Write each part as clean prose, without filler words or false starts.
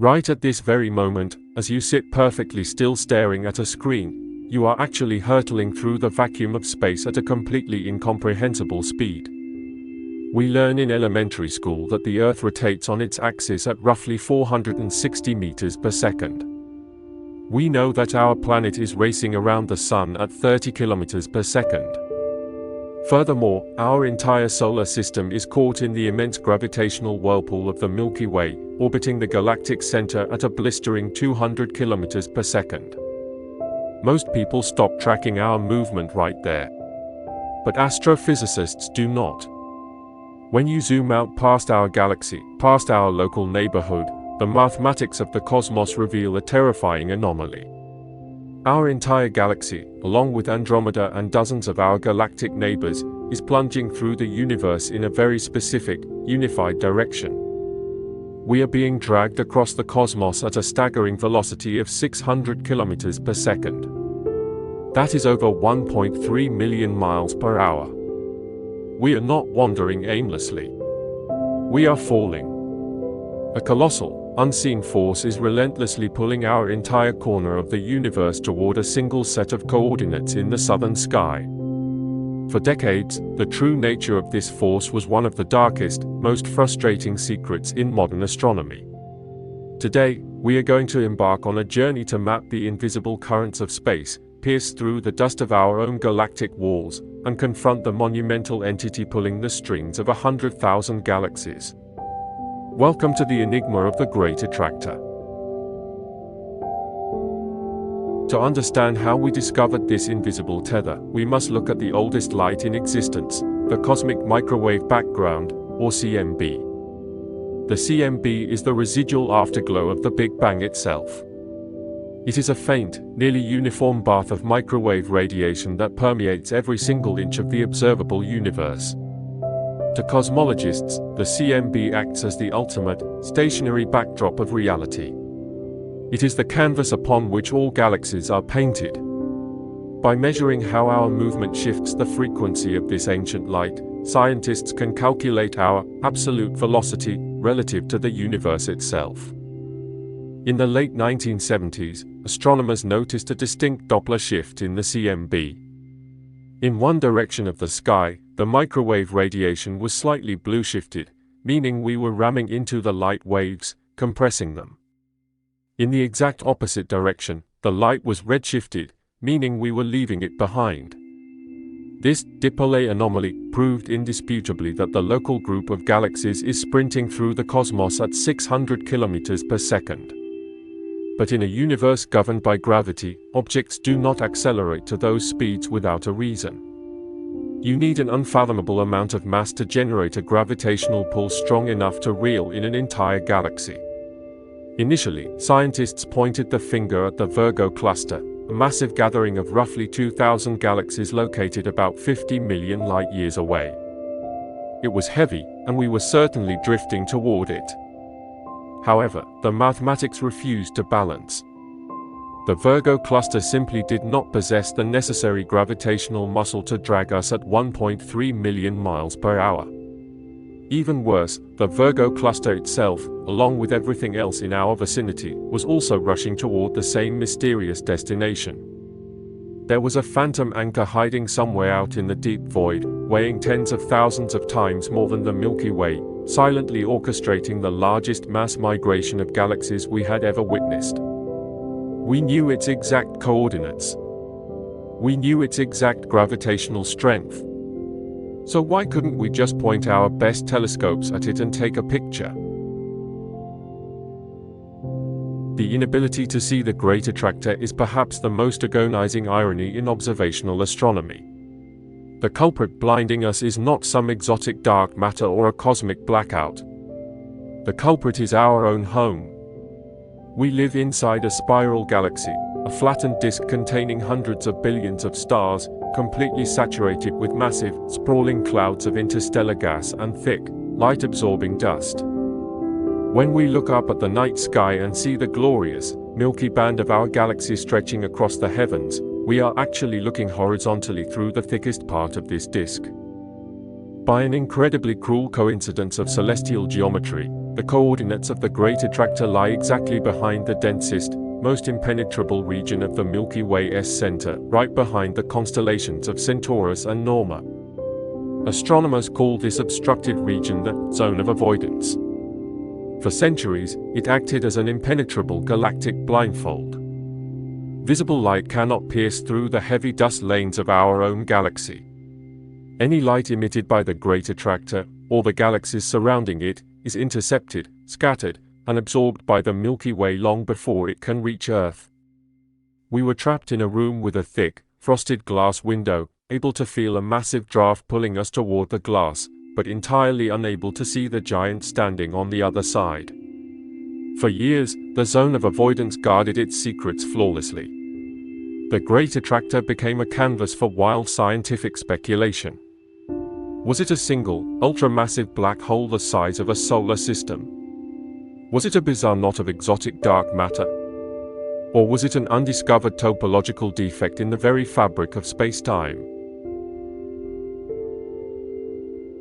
Right at this very moment, as you sit perfectly still staring at a screen, you are actually hurtling through the vacuum of space at a completely incomprehensible speed. We learn in elementary school that the Earth rotates on its axis at roughly 460 meters per second. We know that our planet is racing around the Sun at 30 kilometers per second. Furthermore, our entire solar system is caught in the immense gravitational whirlpool of the Milky Way, orbiting the galactic center at a blistering 200 kilometers per second. Most people stop tracking our movement right there. But astrophysicists do not. When you zoom out past our galaxy, past our local neighborhood, the mathematics of the cosmos reveal a terrifying anomaly. Our entire galaxy, along with Andromeda and dozens of our galactic neighbors, is plunging through the universe in a very specific, unified direction. We are being dragged across the cosmos at a staggering velocity of 600 kilometers per second. That is over 1.3 million miles per hour. We are not wandering aimlessly. We are falling. A colossal, unseen force is relentlessly pulling our entire corner of the universe toward a single set of coordinates in the southern sky. For decades, the true nature of this force was one of the darkest, most frustrating secrets in modern astronomy. Today, we are going to embark on a journey to map the invisible currents of space, pierce through the dust of our own galactic walls, and confront the monumental entity pulling the strings of 100,000 galaxies. Welcome to the enigma of the Great Attractor. To understand how we discovered this invisible tether, we must look at the oldest light in existence, the cosmic microwave background, or CMB. The CMB is the residual afterglow of the Big Bang itself. It is a faint, nearly uniform bath of microwave radiation that permeates every single inch of the observable universe. To cosmologists, the CMB acts as the ultimate, stationary backdrop of reality. It is the canvas upon which all galaxies are painted. By measuring how our movement shifts the frequency of this ancient light, scientists can calculate our absolute velocity relative to the universe itself. In the late 1970s, astronomers noticed a distinct Doppler shift in the CMB. In one direction of the sky, the microwave radiation was slightly blue-shifted, meaning we were ramming into the light waves, compressing them. In the exact opposite direction, the light was red-shifted, meaning we were leaving it behind. This Dipole Anomaly proved indisputably that the local group of galaxies is sprinting through the cosmos at 600 kilometers per second. But in a universe governed by gravity, objects do not accelerate to those speeds without a reason. You need an unfathomable amount of mass to generate a gravitational pull strong enough to reel in an entire galaxy. Initially, scientists pointed the finger at the Virgo cluster, a massive gathering of roughly 2,000 galaxies located about 50 million light-years away. It was heavy, and we were certainly drifting toward it. However, the mathematics refused to balance. The Virgo cluster simply did not possess the necessary gravitational muscle to drag us at 1.3 million miles per hour. Even worse, the Virgo cluster itself, along with everything else in our vicinity, was also rushing toward the same mysterious destination. There was a phantom anchor hiding somewhere out in the deep void, weighing tens of thousands of times more than the Milky Way, silently orchestrating the largest mass migration of galaxies we had ever witnessed. We knew its exact coordinates. We knew its exact gravitational strength. So why couldn't we just point our best telescopes at it and take a picture? The inability to see the Great Attractor is perhaps the most agonizing irony in observational astronomy. The culprit blinding us is not some exotic dark matter or a cosmic blackout. The culprit is our own home. We live inside a spiral galaxy, a flattened disk containing hundreds of billions of stars, completely saturated with massive, sprawling clouds of interstellar gas and thick, light-absorbing dust. When we look up at the night sky and see the glorious, milky band of our galaxy stretching across the heavens, we are actually looking horizontally through the thickest part of this disk. By an incredibly cruel coincidence of celestial geometry, The coordinates of the Great Attractor lie exactly behind the densest, most impenetrable region of the Milky Way's center, right behind the constellations of Centaurus and Norma. Astronomers call this obstructed region the Zone of Avoidance. For centuries, it acted as an impenetrable galactic blindfold. Visible light cannot pierce through the heavy dust lanes of our own galaxy. Any light emitted by the Great Attractor, or the galaxies surrounding it, is intercepted, scattered, and absorbed by the Milky Way long before it can reach Earth. We were trapped in a room with a thick, frosted glass window, able to feel a massive draft pulling us toward the glass, but entirely unable to see the giant standing on the other side. For years, the Zone of Avoidance guarded its secrets flawlessly. The Great Attractor became a canvas for wild scientific speculation. Was it a single, ultramassive black hole the size of a solar system? Was it a bizarre knot of exotic dark matter? Or was it an undiscovered topological defect in the very fabric of space-time?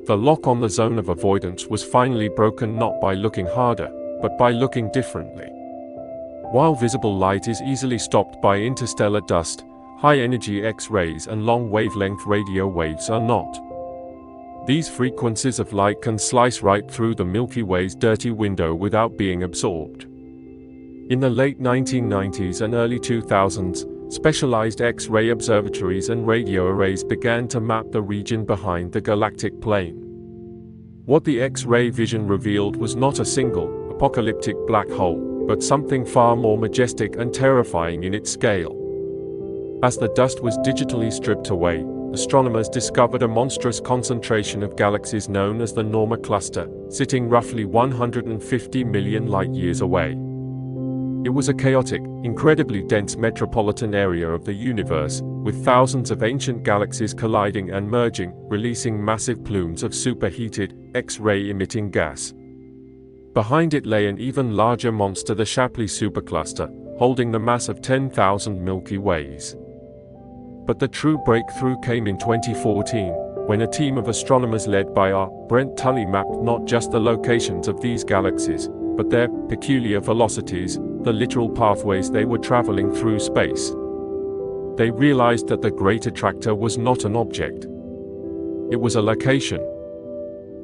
The lock on the Zone of Avoidance was finally broken not by looking harder, but by looking differently. While visible light is easily stopped by interstellar dust, high-energy X-rays and long-wavelength radio waves are not. These frequencies of light can slice right through the Milky Way's dirty window without being absorbed. In the late 1990s and early 2000s, specialized X-ray observatories and radio arrays began to map the region behind the galactic plane. What the X-ray vision revealed was not a single, apocalyptic black hole, but something far more majestic and terrifying in its scale. As the dust was digitally stripped away, astronomers discovered a monstrous concentration of galaxies known as the Norma cluster, sitting roughly 150 million light-years away. It was a chaotic, incredibly dense metropolitan area of the universe, with thousands of ancient galaxies colliding and merging, releasing massive plumes of superheated, X-ray emitting gas. Behind it lay an even larger monster, the Shapley Supercluster, holding the mass of 10,000 Milky Ways. But the true breakthrough came in 2014, when a team of astronomers led by R. Brent Tully mapped not just the locations of these galaxies, but their peculiar velocities, the literal pathways they were traveling through space. They realized that the Great Attractor was not an object. It was a location.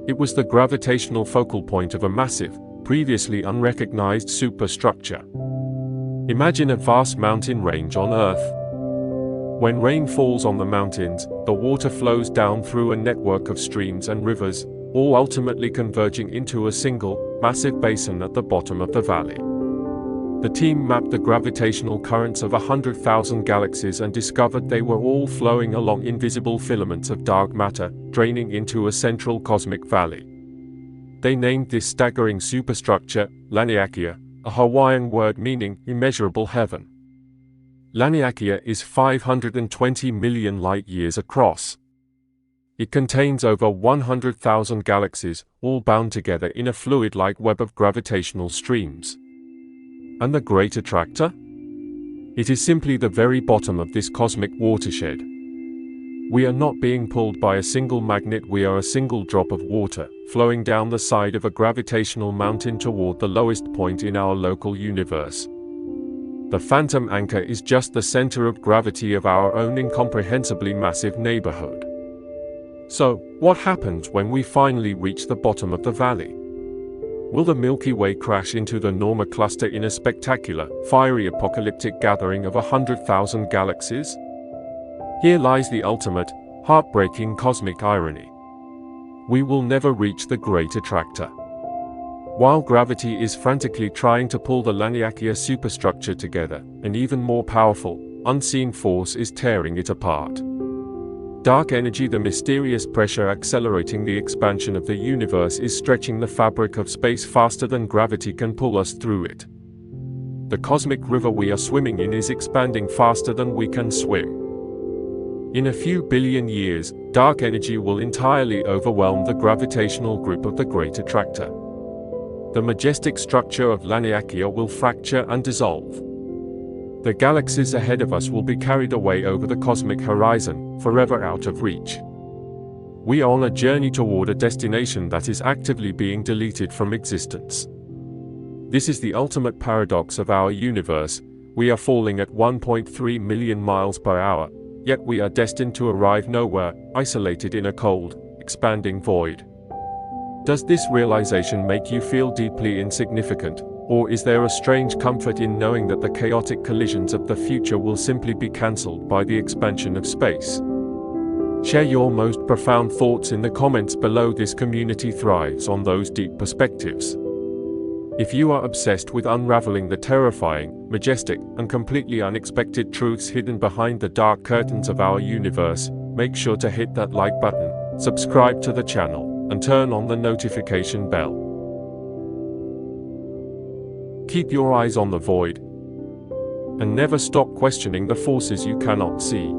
It was the gravitational focal point of a massive, previously unrecognized superstructure. Imagine a vast mountain range on Earth. When rain falls on the mountains, the water flows down through a network of streams and rivers, all ultimately converging into a single, massive basin at the bottom of the valley. The team mapped the gravitational currents of 100,000 galaxies and discovered they were all flowing along invisible filaments of dark matter, draining into a central cosmic valley. They named this staggering superstructure Laniakea, a Hawaiian word meaning immeasurable heaven. Laniakea is 520 million light-years across. It contains over 100,000 galaxies, all bound together in a fluid-like web of gravitational streams. And the Great Attractor? It is simply the very bottom of this cosmic watershed. We are not being pulled by a single magnet, we are a single drop of water, flowing down the side of a gravitational mountain toward the lowest point in our local universe. The phantom anchor is just the center of gravity of our own incomprehensibly massive neighborhood. So, what happens when we finally reach the bottom of the valley? Will the Milky Way crash into the Norma cluster in a spectacular, fiery apocalyptic gathering of 100,000 galaxies? Here lies the ultimate, heartbreaking cosmic irony. We will never reach the Great Attractor. While gravity is frantically trying to pull the Laniakea superstructure together, an even more powerful, unseen force is tearing it apart. Dark energy, the mysterious pressure accelerating the expansion of the universe, is stretching the fabric of space faster than gravity can pull us through it. The cosmic river we are swimming in is expanding faster than we can swim. In a few billion years, dark energy will entirely overwhelm the gravitational grip of the Great Attractor. The majestic structure of Laniakea will fracture and dissolve. The galaxies ahead of us will be carried away over the cosmic horizon, forever out of reach. We are on a journey toward a destination that is actively being deleted from existence. This is the ultimate paradox of our universe. We are falling at 1.3 million miles per hour, yet we are destined to arrive nowhere, isolated in a cold, expanding void. Does this realization make you feel deeply insignificant, or is there a strange comfort in knowing that the chaotic collisions of the future will simply be cancelled by the expansion of space? Share your most profound thoughts in the comments below. This community thrives on those deep perspectives. If you are obsessed with unraveling the terrifying, majestic, and completely unexpected truths hidden behind the dark curtains of our universe, make sure to hit that like button, subscribe to the channel, and turn on the notification bell. Keep your eyes on the void, and never stop questioning the forces you cannot see.